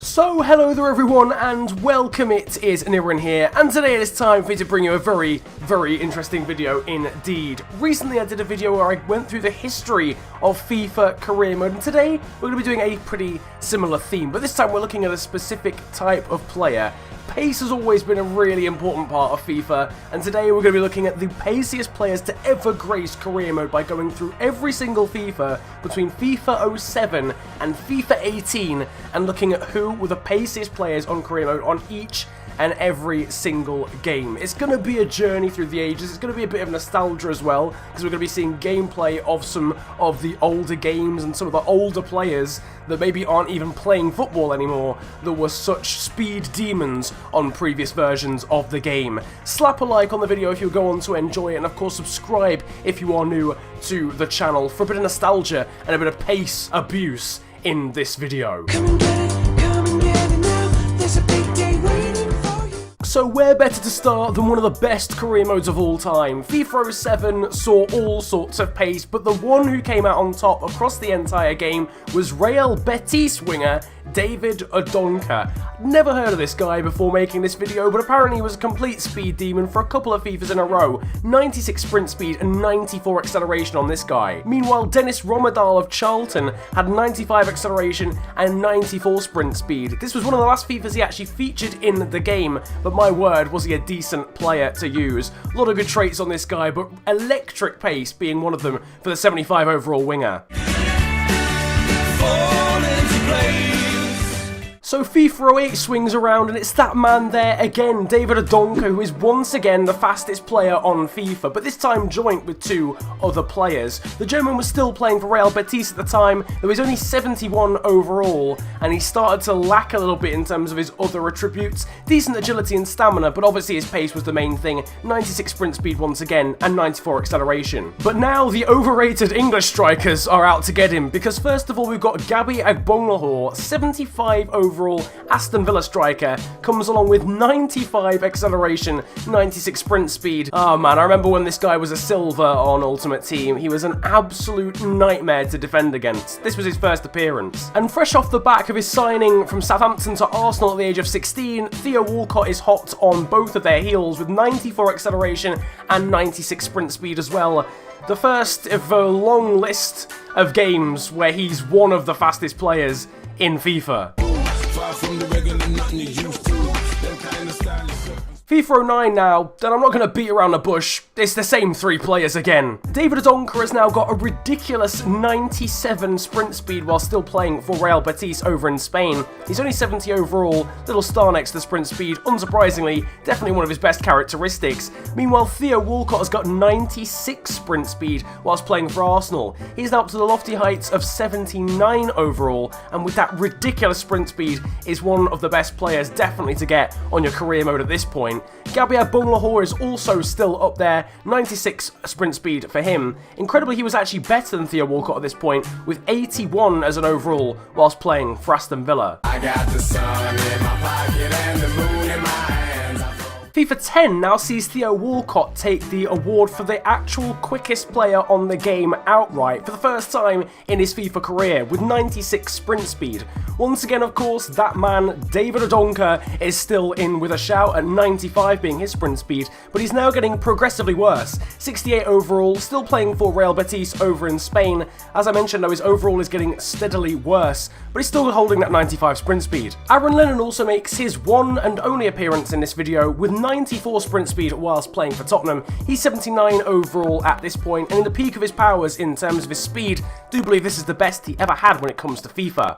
So hello there everyone and welcome, it is Anirin here, and today it is time for me to bring you a very interesting video indeed. Recently I did a video where I went through the history of FIFA Career Mode, and today we're going to be doing a pretty similar theme, but this time we're looking at a specific type of player. Pace has always been a really important part of FIFA, and today we're going to be looking at the paciest players to ever grace Career Mode by going through every single FIFA between FIFA 07 and FIFA 18 and looking at who were the paciest players on Career Mode on each and every single game. It's going to be a journey through the ages. It's going to be a bit of nostalgia as well, because we're going to be seeing gameplay of some of the older games and some of the older players that maybe aren't even playing football anymore that were such speed demons on previous versions of the game. Slap a like on the video if you go on to enjoy it, and of course subscribe if you are new to the channel for a bit of nostalgia and a bit of pace abuse in this video. Come and get it now. There's a big day waiting for you. So where better to start than one of the best career modes of all time? FIFA 07 saw all sorts of pace, but the one who came out on top across the entire game was Real Betis winger David Odonka. Never heard of this guy before making this video, but apparently he was a complete speed demon for a couple of FIFAs in a row. 96 sprint speed and 94 acceleration on this guy. Meanwhile, Dennis Romadal of Charlton had 95 acceleration and 94 sprint speed. This was one of the last FIFAs he actually featured in the game, but my word, was he a decent player to use. A lot of good traits on this guy, but electric pace being one of them for the 75 overall winger. So FIFA 08 swings around and it's that man there again, David Odonka, who is once again the fastest player on FIFA, but this time joint with two other players. The German was still playing for Real Betis at the time, there was only 71 overall, and he started to lack a little bit in terms of his other attributes. Decent agility and stamina, but obviously his pace was the main thing. 96 sprint speed once again, and 94 acceleration. But now the overrated English strikers are out to get him, because first of all we've got Gabby Agbonlahor, 75 overall Aston Villa striker, comes along with 95 acceleration, 96 sprint speed. Oh man, I remember when this guy was a silver on Ultimate Team. He was an absolute nightmare to defend against. This was his first appearance. And fresh off the back of his signing from Southampton to Arsenal at the age of 16, Theo Walcott is hot on both of their heels with 94 acceleration and 96 sprint speed as well. The first of a long list of games where he's one of the fastest players in FIFA. From the regular, nothing you used to. Them kind of style. FIFA 09 now, and I'm not going to beat around the bush, it's the same three players again. David Odonka has now got a ridiculous 97 sprint speed while still playing for Real Betis over in Spain. He's only 70 overall, little star next to the sprint speed, unsurprisingly, definitely one of his best characteristics. Meanwhile, Theo Walcott has got 96 sprint speed whilst playing for Arsenal. He's now up to the lofty heights of 79 overall, and with that ridiculous sprint speed, is one of the best players definitely to get on your career mode at this point. Gabby Agbonlahor is also still up there, 96 sprint speed for him. Incredibly, he was actually better than Theo Walcott at this point, with 81 as an overall whilst playing for Aston Villa. I got the sun in my pocket and the moon in my hands. FIFA 10 now sees Theo Walcott take the award for the actual quickest player on the game outright for the first time in his FIFA career with 96 sprint speed. Once again, of course, that man, David Odonka, is still in with a shout at 95 being his sprint speed, but he's now getting progressively worse. 68 overall, still playing for Real Betis over in Spain. As I mentioned though, his overall is getting steadily worse, but he's still holding that 95 sprint speed. Aaron Lennon also makes his one and only appearance in this video with 94 sprint speed whilst playing for Tottenham. He's 79 overall at this point, and in the peak of his powers in terms of his speed, do believe this is the best he ever had when it comes to FIFA.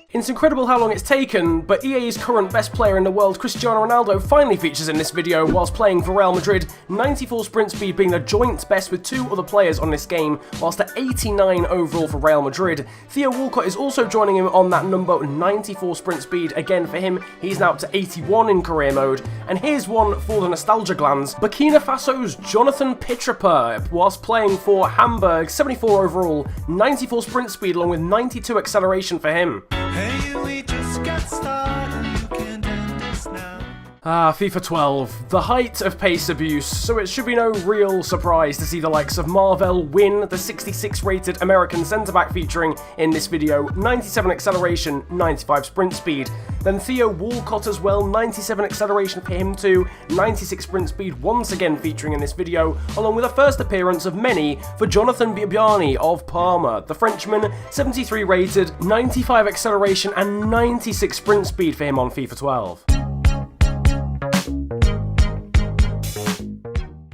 It's incredible how long it's taken, but EA's current best player in the world, Cristiano Ronaldo, finally features in this video whilst playing for Real Madrid, 94 sprint speed being the joint best with two other players on this game, whilst at 89 overall for Real Madrid. Theo Walcott is also joining him on that number, 94 sprint speed again for him. He's now up to 81 in career mode. And here's one for the nostalgia glands, Burkina Faso's Jonathan Pitrapa, whilst playing for Hamburg, 74 overall, 94 sprint speed along with 92 acceleration for him. Hey, we just got started. You can't end this now. FIFA 12, the height of pace abuse, so it should be no real surprise to see the likes of Marvell win the 66 rated American centre-back featuring in this video, 97 acceleration, 95 sprint speed. Then Theo Walcott as well, 97 acceleration for him too, 96 sprint speed once again featuring in this video, along with a first appearance of many for Jonathan Biabiani of Parma. The Frenchman, 73 rated, 95 acceleration and 96 sprint speed for him on FIFA 12.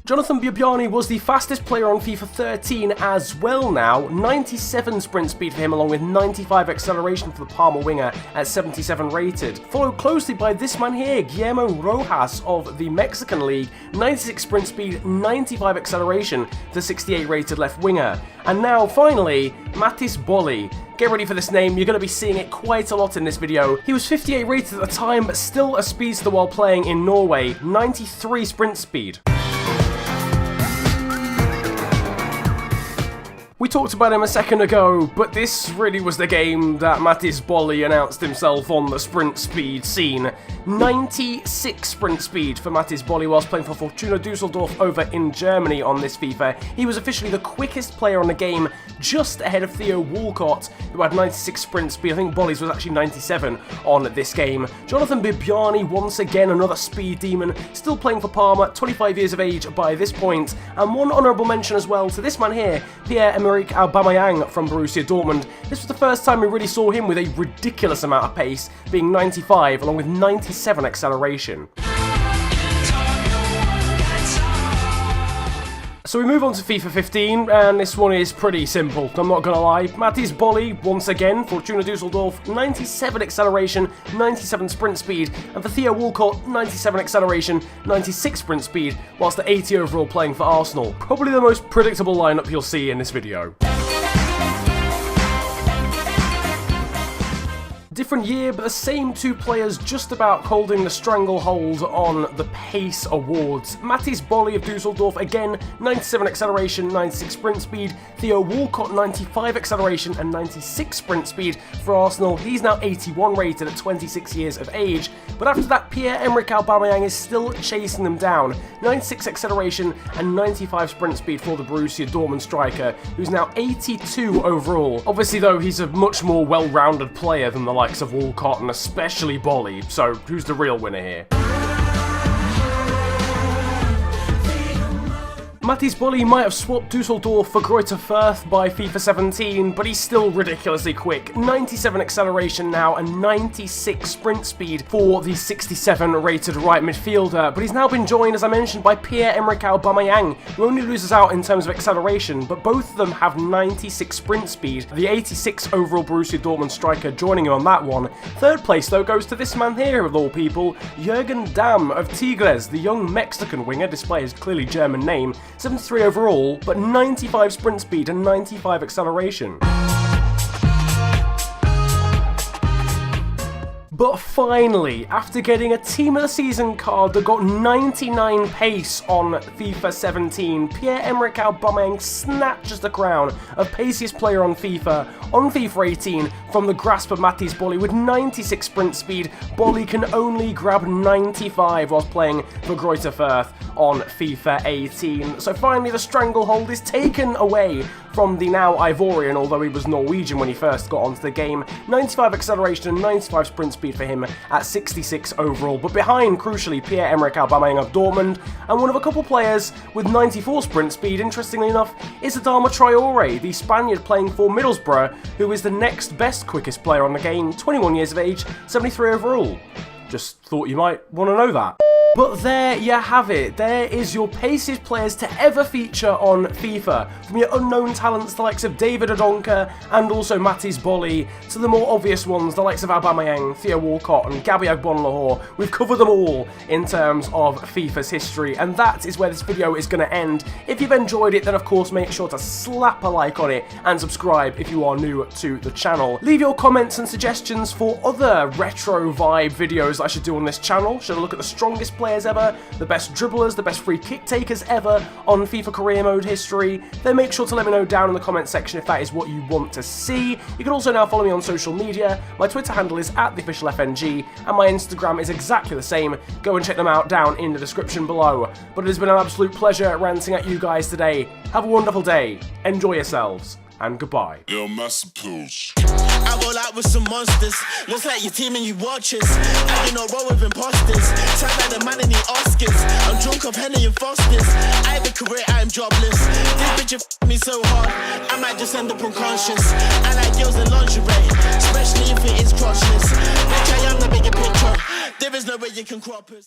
Jonathan Biabiani was the fastest player on FIFA 13 as well now, 97 sprint speed for him along with 95 acceleration for the Parma winger at 77 rated. Followed closely by this man here, Guillermo Rojas of the Mexican League, 96 sprint speed, 95 acceleration, the 68 rated left winger. And now finally, Matthijs Bolli. Get ready for this name, you're going to be seeing it quite a lot in this video. He was 58 rated at the time but still a speedster while playing in Norway, 93 sprint speed. We talked about him a second ago, but this really was the game that Matthijs Bolli announced himself on the sprint speed scene. 96 sprint speed for Matthijs Bolli whilst playing for Fortuna Düsseldorf over in Germany on this FIFA. He was officially the quickest player on the game, just ahead of Theo Walcott, who had 96 sprint speed. I think Bolli's was actually 97 on this game. Jonathan Biabiani, once again another speed demon, still playing for Parma, 25 years of age by this point. And one honourable mention as well to this man here, Pierre-Emerick Aubameyang from Borussia Dortmund. This was the first time we really saw him with a ridiculous amount of pace, being 95 along with 97 acceleration. So we move on to FIFA 15, and this one is pretty simple, I'm not gonna lie. Matthijs Bolli, once again, Fortuna Düsseldorf, 97 acceleration, 97 sprint speed, and for Theo Walcott, 97 acceleration, 96 sprint speed, whilst the 80 overall playing for Arsenal. Probably the most predictable lineup you'll see in this video. Different year, but the same two players just about holding the stranglehold on the pace awards. Matthijs Bolli of Düsseldorf, again, 97 acceleration, 96 sprint speed. Theo Walcott, 95 acceleration and 96 sprint speed for Arsenal. He's now 81 rated at 26 years of age. But after that, Pierre-Emerick Aubameyang is still chasing them down. 96 acceleration and 95 sprint speed for the Borussia Dortmund striker, who's now 82 overall. Obviously though, he's a much more well-rounded player than the likes of Walcott and especially Bolli, so who's the real winner here? Matthijs Bolli might have swapped Düsseldorf for Greuther Fürth by FIFA 17, but he's still ridiculously quick. 97 acceleration now and 96 sprint speed for the 67 rated right midfielder, but he's now been joined, as I mentioned, by Pierre-Emerick Aubameyang, who only loses out in terms of acceleration, but both of them have 96 sprint speed. The 86 overall Borussia Dortmund striker joining him on that one. Third place though goes to this man here of all people, Jürgen Damm of Tigres, the young Mexican winger, despite his clearly German name. 73 overall, but 95 sprint speed and 95 acceleration. But finally, after getting a Team of the Season card that got 99 pace on FIFA 17, Pierre-Emerick Aubameyang snatches the crown of paciest player on FIFA 18 from the grasp of Matthijs Bolli with 96 sprint speed. Bolli can only grab 95 whilst playing for Greuther Fürth on FIFA 18. So finally the stranglehold is taken away from the now Ivorian, although he was Norwegian when he first got onto the game. 95 acceleration and 95 sprint speed for him at 66 overall, but behind, crucially, Pierre-Emerick Aubameyang of Dortmund, and one of a couple players with 94 sprint speed, interestingly enough, is Adama Traore, the Spaniard playing for Middlesbrough, who is the next best quickest player on the game, 21 years of age, 73 overall. Just thought you might want to know that. But there you have it, there is your paciest players to ever feature on FIFA. From your unknown talents, the likes of David Odonka and also Matthijs Bolli, to the more obvious ones, the likes of Aubameyang, Theo Walcott and Gabby Agbonlahor. We've covered them all in terms of FIFA's history, and that is where this video is going to end. If you've enjoyed it, then of course make sure to slap a like on it and subscribe if you are new to the channel. Leave your comments and suggestions for other retro vibe videos I should do on this channel. Should I look at the strongest players ever, the best dribblers, the best free kick takers ever on FIFA Career Mode history, then make sure to let me know down in the comment section if that is what you want to see. You can also now follow me on social media. My Twitter handle is @theofficialfng, and my Instagram is exactly the same. Go and check them out down in the description below. But it has been an absolute pleasure ranting at you guys today. Have a wonderful day, enjoy yourselves, and goodbye. Yo, Massappels. I roll out with some monsters. Looks like your team and you watchers. I do not roll with imposters. Sound like the man in the Oscars. I'm drunk off Henny and Fosters. I have a career, I am jobless. This bitch f me so hard, I might just end up unconscious. I like girls in lingerie, especially if it is crotchless. Bitch, I am the bigger picture. There is no way you can crop us.